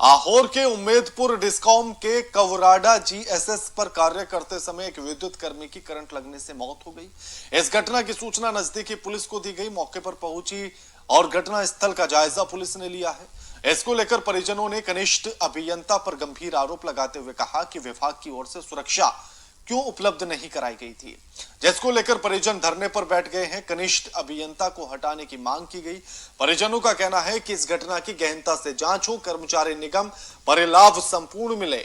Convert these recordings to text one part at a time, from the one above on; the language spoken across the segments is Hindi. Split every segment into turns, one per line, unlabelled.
आहोर के उम्मेदपुर डिस्कॉम के कवराडा जीएसएस पर कार्य करते समय एक विद्युत कर्मी की करंट लगने से मौत हो गई। इस घटना की सूचना नजदीकी पुलिस को दी गई। मौके पर पहुंची और घटना स्थल का जायजा पुलिस ने लिया है। इसको लेकर परिजनों ने कनिष्ठ अभियंता पर गंभीर आरोप लगाते हुए कहा कि विभाग की ओर से सुरक्षा क्यों उपलब्ध नहीं कराई गई थी, जिसको लेकर परिजन धरने पर बैठ गए हैं। कनिष्ठ अभियंता को हटाने की मांग की गई। परिजनों का कहना है कि इस घटना की गहनता से जांच हो, कर्मचारी निगम परिलाभ संपूर्ण मिले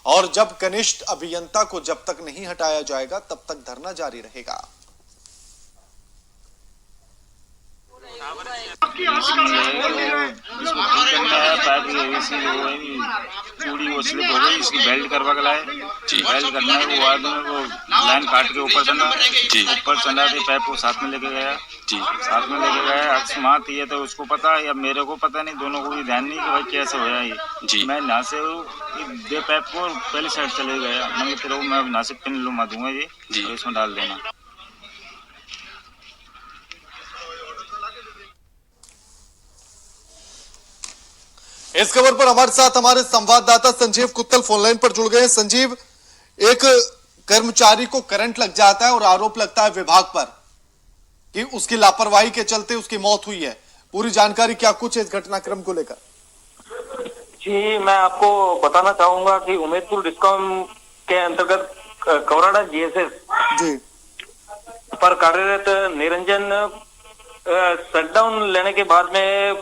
और जब कनिष्ठ अभियंता को जब तक नहीं हटाया जाएगा तब तक धरना जारी रहेगा।
चूड़ी वो स्लिप हो गई, इसकी बेल्ट करवा के लाए। बेल्ट करना है, वो आदमी वो लाइन काट के ऊपर चढ़ा के पैप को साथ में लेके गया। साथ में लेके गया अकस्मात ये तो उसको पता या मेरे को पता नहीं, दोनों को भी ध्यान नहीं कि भाई कैसे होया ये। मैं यहाँ से दे पैप को पहले साइड चले गया। मैं तेरे को मैं यहाँ से पिन लुमा दूंगा ये तो इसमें डाल देना।
इस खबर पर हमारे साथ हमारे संवाददाता संजीव कुत्तल फोनलाइन पर जुड़ गए हैं। संजीव, एक कर्मचारी को करंट लग जाता है और आरोप लगता है विभाग पर कि उसकी लापरवाही के चलते उसकी मौत हुई है। पूरी जानकारी क्या कुछ है इस घटनाक्रम को लेकर?
जी, मैं आपको बताना चाहूंगा कि उम्मेदपुर डिस्कॉम के अंतर्गत कवराडा जीएसएस
जी
पर कार्यरत निरंजन शटडाउन लेने के बाद में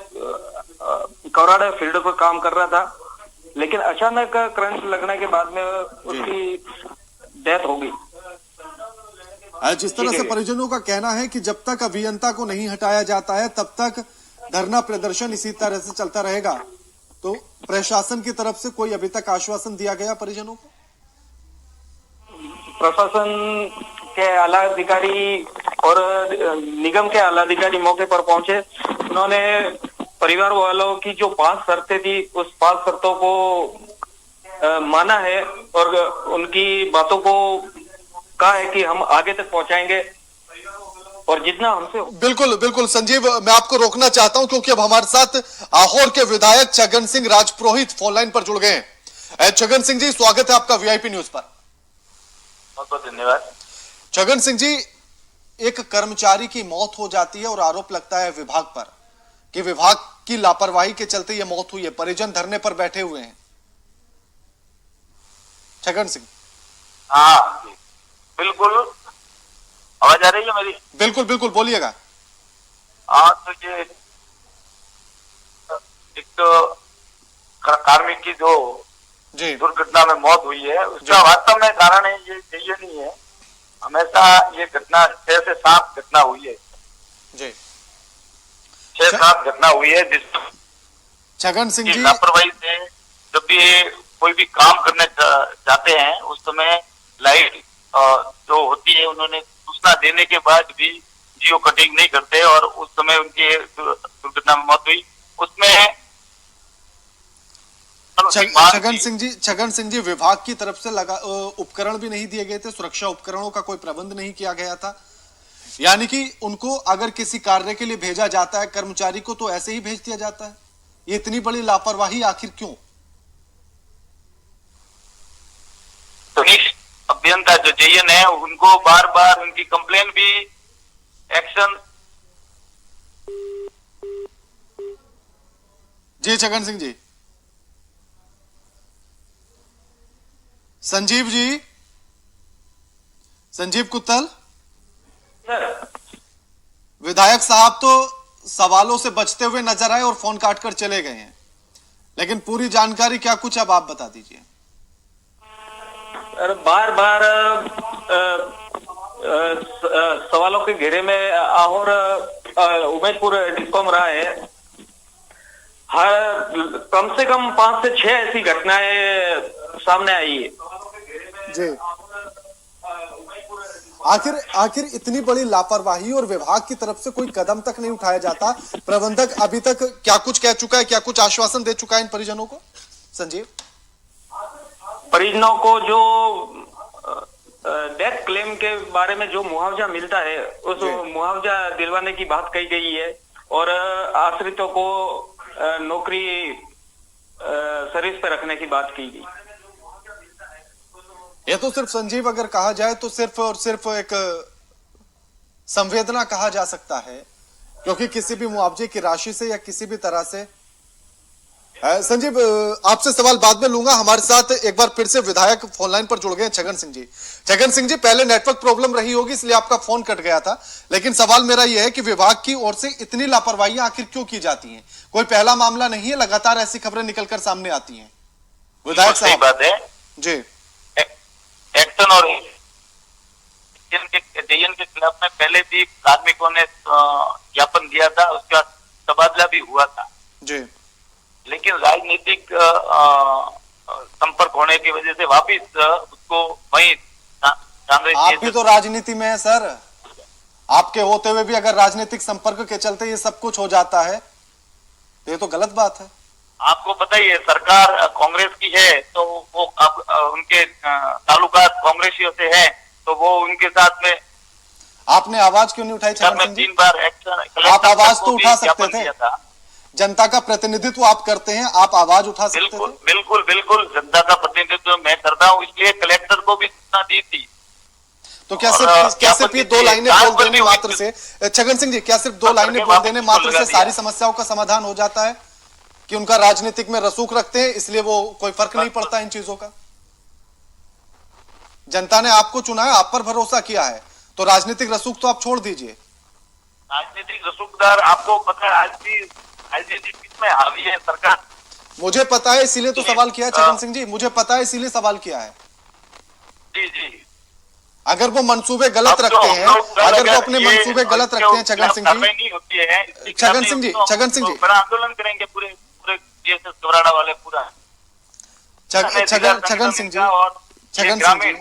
कवराडा फील्ड पर काम कर रहा था, लेकिन अचानक करंट लगने के बाद में उसकी डेथ हो गई।
जिस तरह से परिजनों का कहना है कि जब तक अभियंता को नहीं हटाया जाता है तब तक धरना प्रदर्शन इसी तरह से चलता रहेगा, तो प्रशासन की तरफ से कोई अभी तक आश्वासन दिया गया परिजनों को?
प्रशासन के आला अधिकारी और निगम के आला अधिकारी मौके पर पहुंचे। उन्होंने परिवार वालों की जो 5 शर्तें थी उस 5 शर्तों को माना है और उनकी बातों को कहा है कि हम आगे तक पहुंचाएंगे और जितना हमसे।
बिल्कुल बिल्कुल संजीव, मैं आपको रोकना चाहता हूं क्योंकि अब हमारे साथ आहोर के विधायक छगन सिंह राजपुरोहित फोनलाइन पर जुड़ गए हैं। छगन सिंह जी, स्वागत है आपका वीआईपी न्यूज पर।
बहुत बहुत धन्यवाद।
छगन सिंह जी, एक कर्मचारी की मौत हो जाती है और आरोप लगता है विभाग पर कि विभाग की लापरवाही के चलते यह मौत हुई है। परिजन धरने पर बैठे हुए हैं। छगन सिंह।
हाँ बिल्कुल, आवाज आ रही है मेरी?
बिल्कुल बिल्कुल, बोलिएगा।
हाँ, तो ये एक तो कार्मिक की जो दुर्घटना में मौत हुई है उसका वास्तव में कारण है ये नहीं है। हमेशा ये घटना 6 से 7 घटना हुई है
जी,
6-7 घटना हुई है जिस
छगन सिंह जी
लापरवाही से जब भी कोई भी काम करने जाते हैं उस समय लाइट जो होती है उन्होंने सूचना देने के बाद भी जियो कटिंग नहीं करते और उस समय उनकी दुर्घटना में मौत हुई। उसमें
छगन सिंह जी, विभाग की तरफ से उपकरण भी नहीं दिए गए थे, सुरक्षा उपकरणों का कोई प्रबंध नहीं किया गया था। यानी कि उनको अगर किसी कार्य के लिए भेजा जाता है कर्मचारी को तो ऐसे ही भेज दिया जाता है। ये इतनी बड़ी लापरवाही आखिर क्यों?
अभियंता जो जेएन है उनको बार बार उनकी कंप्लेन भी एक्शन।
जी छगन सिंह जी। संजीव जी, संजीव कुत्तल विधायक साहब तो सवालों से बचते हुए नजर आए और फोन काटकर चले गए हैं, लेकिन पूरी जानकारी क्या कुछ अब आप बता दीजिए।
बार बार सवालों के घेरे में आहोर उम्मेदपुर डिस्कॉम रहा है। हर कम से कम 5 से 6 ऐसी घटनाएं सामने आई है
जी। आखिर इतनी बड़ी लापरवाही और विभाग की तरफ से कोई कदम तक नहीं उठाया जाता। प्रबंधक अभी तक क्या कुछ कह चुका है, क्या कुछ आश्वासन दे चुका है इन परिजनों को? संजीव,
परिजनों को जो डेथ क्लेम के बारे में जो मुआवजा मिलता है उस मुआवजा दिलवाने की बात कही गई है और आश्रितों को नौकरी सर्विस पे रखने की बात की गई।
ये तो सिर्फ संजीव अगर कहा जाए तो सिर्फ और सिर्फ एक संवेदना कहा जा सकता है, क्योंकि किसी भी मुआवजे की राशि से या किसी भी तरह से संजीव आपसे सवाल बाद में लूंगा। हमारे साथ एक बार फिर से विधायक फोन लाइन पर जुड़ गए छगन सिंह जी। छगन सिंह जी, पहले नेटवर्क प्रॉब्लम रही होगी इसलिए आपका फोन कट गया था, लेकिन सवाल मेरा यह है कि विभाग की ओर से इतनी लापरवाहियां आखिर क्यों की जाती हैं? कोई पहला मामला नहीं है, लगातार ऐसी खबरें निकलकर सामने आती हैं। विधायक
सही
साहब
बात है
जी,
एक्शन और डीएन के खिलाफ में पहले भी कार्मिकों ने ज्ञापन दिया था, उसका तबादला भी हुआ था
जी,
लेकिन राजनीतिक संपर्क होने की वजह से वापिस उसको वहीं
आप भी तो राजनीति में है सर, आपके होते हुए भी अगर राजनीतिक संपर्क के चलते ये सब कुछ हो जाता है तो ये तो गलत बात है।
आपको पता ही है सरकार कांग्रेस की है तो वो अब उनके ताल्लुकात कांग्रेसियों से है तो वो उनके साथ में
आपने आवाज क्यों नहीं उठाई छगन सिंह जी?
3 बार एक्शन
आप आवाज तो उठा सकते थे, जनता का प्रतिनिधित्व आप करते हैं, आप आवाज उठा सकते
बिल्कुल
थे।
बिल्कुल बिल्कुल जनता का प्रतिनिधित्व मैं करता हूँ, इसलिए कलेक्टर को भी सूचना दी थी।
तो क्या सिर्फ ये 2 लाइनें बोल देने मात्र से, छगन सिंह जी, क्या सिर्फ 2 लाइनें बोल देने मात्र से सारी समस्याओं का समाधान हो जाता है कि उनका राजनीतिक में रसूख रखते हैं इसलिए वो कोई फर्क नहीं पड़ता इन चीजों का? जनता ने आपको चुना है, आप पर भरोसा किया है, तो राजनीतिक रसूख तो आप छोड़ दीजिए।
राजनीतिक रसूखदार आपको पता है आज भी राजनीतिक किसमें हावी है सरकार।
मुझे पता है इसीलिए तो सवाल किया है छगन सिंह जी, मुझे पता है इसीलिए सवाल किया है।
जी जी,
अगर वो मंसूबे गलत रखते हैं, अगर वो अपने मंसूबे गलत रखते हैं छगन सिंह जी,
नहीं होती है
छगन सिंह जी, छगन सिंह जी,
बड़ा आंदोलन करेंगे पूरे पूरे जीएसएस कवराड़ा वाले पूरा
छगन सिंह जी,
और
छगन सिंह जी,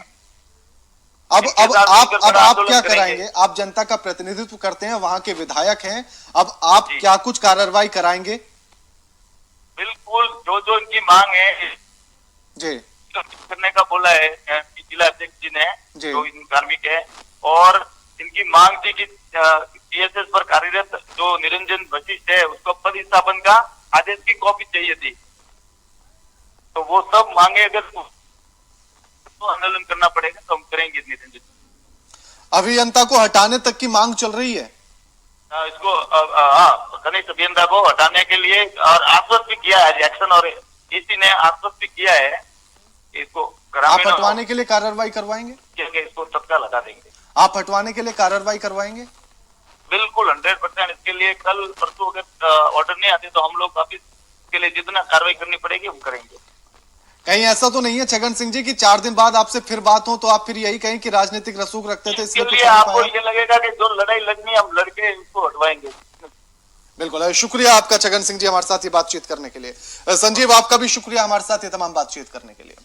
अब आप क्या कराएंगे? आप जनता का प्रतिनिधित्व करते हैं, वहां के विधायक हैं, अब आप क्या कुछ कार्रवाई कराएंगे?
बिल्कुल, जो जो इनकी मांग है
जी
करने का बोला है जिला अध्यक्ष जी ने,
जी।
जो इन कार्मिक है, और इनकी मांग थी कि जीएसएस पर कार्यरत जो निरंजन वशिष्ठ है उसको पद स्थापन का आदेश की कॉपी चाहिए थी। तो वो सब मांगे अगर तो आंदोलन करना पड़ेगा तो हम करेंगे। निरंजन
अभियंता को हटाने तक की मांग चल रही है
इसको कनिष्ठ अभियंता को हटाने के लिए, और आश्वस्त भी किया है एक्शन, और इसी ने आश्वस्त भी किया है इसको
आप हटवाने के लिए कार्रवाई करवाएंगे?
इसको तत्काल हटा देंगे।
आप हटवाने के लिए कार्रवाई करवाएंगे?
बिल्कुल 100%। इसके लिए कल परसों अगर ऑर्डर नहीं आते तो हम लोग वापिस के लिए जितना कार्रवाई करनी पड़ेगी हम करेंगे।
कहीं ऐसा तो नहीं है छगन सिंह जी कि 4 दिन बाद आपसे फिर बात हो तो आप फिर यही कहें कि राजनीतिक रसूख रखते थे इसलिए कुछ
आपको ये लगेगा कि जो लड़ाई लड़नी हम लड़के इसको हटवाएंगे।
बिल्कुल, शुक्रिया आपका छगन सिंह जी हमारे साथ ये बातचीत करने के लिए। संजीव, आपका भी शुक्रिया हमारे साथ ये तमाम बातचीत करने के लिए।